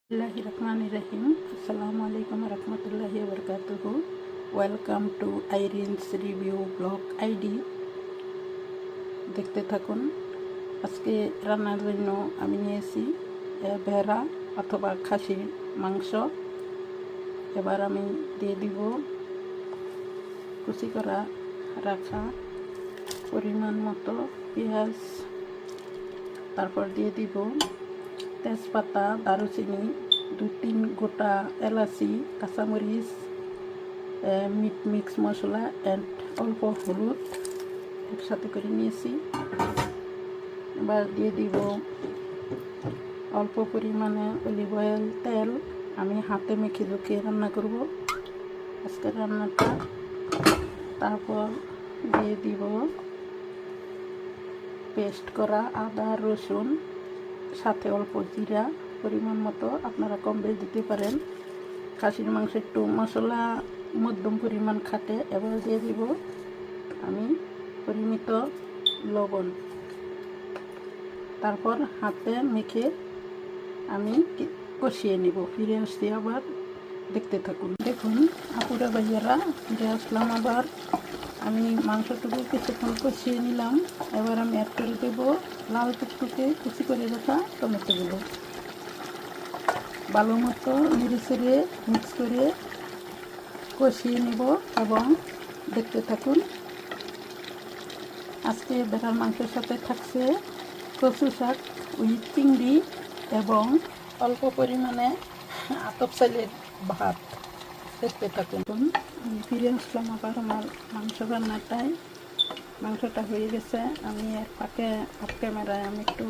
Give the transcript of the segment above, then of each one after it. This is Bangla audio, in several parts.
Bismillahirrahmanirrahim. Assalamualaikum warahmatullahi wabarakatuh. Welcome to Irene's Review Blog ID. দেখতে থাকুন। আজকে রান্নার জন্য আমি নিয়েছি ভেড়া অথবা খাসির মাংস। এবার আমি দিয়ে দিব কুচি করা রাখা পরিমাণ মতো পেঁয়াজ, তারপর দিয়ে দিব তেজপাতা, দারুচিনি, 2-3 গোটা এলাচি, কাঁচামরিচ, মিট মিক্স মশলা অ্যান্ড অল্প হলুদ একসাথে করে নিয়েছি। এবার দিয়ে দিব অল্প পরিমাণে অলিভ অয়েল, তেল। আমি হাতে মেখে ঝুঁকে রান্না করব আজকের রান্নাটা। তারপর দিয়ে দিব পেস্ট করা আদা রসুন, সাথে অল্প জিরা পরিমাণ মতো, আপনারা কম বেশি দিতে পারেন। খাসির মাংস একটু মশলা মধ্যম পরিমাণ খাটে। এবার দিয়ে দিব আমি পরিমিত লবণ। তারপর হাতে মেখে আমি কষিয়ে নিব। ফিরে আসছি, আবার দেখতে থাকুন। দেখুন আপুরা ভাইয়ারা, ফিরে আসলাম আবার। আমি মাংসটুকু কিছুক্ষণ কষিয়ে নিলাম। এবার আমি অ্যাড করে দেবো লাল টুকটুকে কুচি করে রাখা টমেটোগুলো। ভালো মতো নেড়ে মিক্স করে কষিয়ে নেব এবং দেখতে থাকুন। আজকে ভেড়ার মাংসের সাথে থাকছে কচু শাক উইথ চিংড়ি এবং অল্প পরিমাণে আতপ চালের ভাত। দেখতে থাকুন। আমি ফিরে আসলাম আবার আমার মাংস রান্নাটায়। মাংসটা হয়ে গেছে। আমি এর ফাঁকে অফ ক্যামেরায় আমি একটু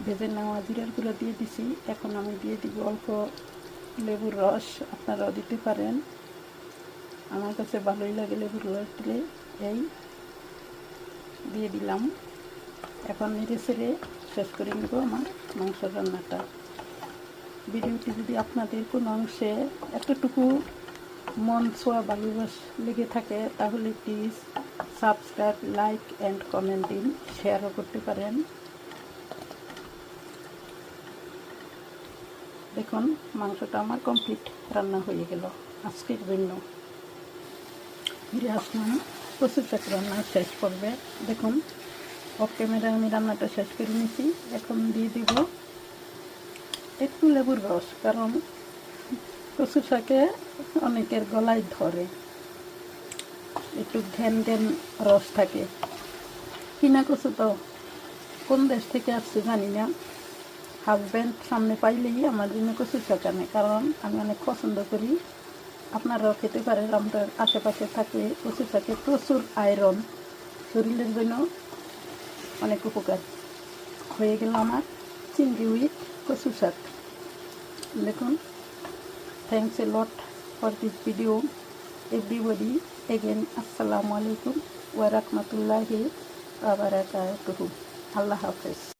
ভেজে নেওয়া জিরার গুঁড়ো দিয়ে দিছি। এখন আমি দিয়ে দিব অল্প লেবুর রস। আপনারাও দিতে পারেন, আমার কাছে ভালোই লাগে লেবুর রস দিলে। এই দিয়ে দিলাম। এখন নেড়ে ছেড়ে শেষ করে নেব আমার মাংস রান্নাটা। ভিডিওটি যদি আপনাদের কোনো অংশে এতটুকু মন ছোঁয়া ভালোবাস লেগে থাকে তাহলে please subscribe, like and comment দিন, শেয়ারও করতে পারেন। দেখুন মাংসটা আমার কমপ্লিট রান্না হয়ে গেল আজকের জন্য। ফিরে আসলাম কচু শাক রান্না শেষ করবে। দেখুন অফ ক্যামেরায় আমি রান্নাটা শেষ করে নিয়েছি। এখন দিয়ে দিব একটু লেবুর রস, কারণ কচু শাকে অনেকের গলায় ধরে, একটু ঘ্যান ঘ্যান রস থাকে। কিনা কচু তো কোন দেশ থেকে আসছে জানি না, হাজব্যান্ড সামনে পাইলেই আমার জন্য কচু শাক আনে, কারণ আমি অনেক পছন্দ করি। আপনারাও খেতে পারেন। আমাদের আশেপাশে থাকে কচু শাকে প্রচুর আয়রন, শরীরের জন্য অনেক উপকার। হয়ে গেল আমার চিংড়ি উইথ কচু শাক। দেখুন, thanks a lot for this video everybody. Again, assalamu alaikum wa rahmatullahi wa barakatuhu. Allah Hafiz.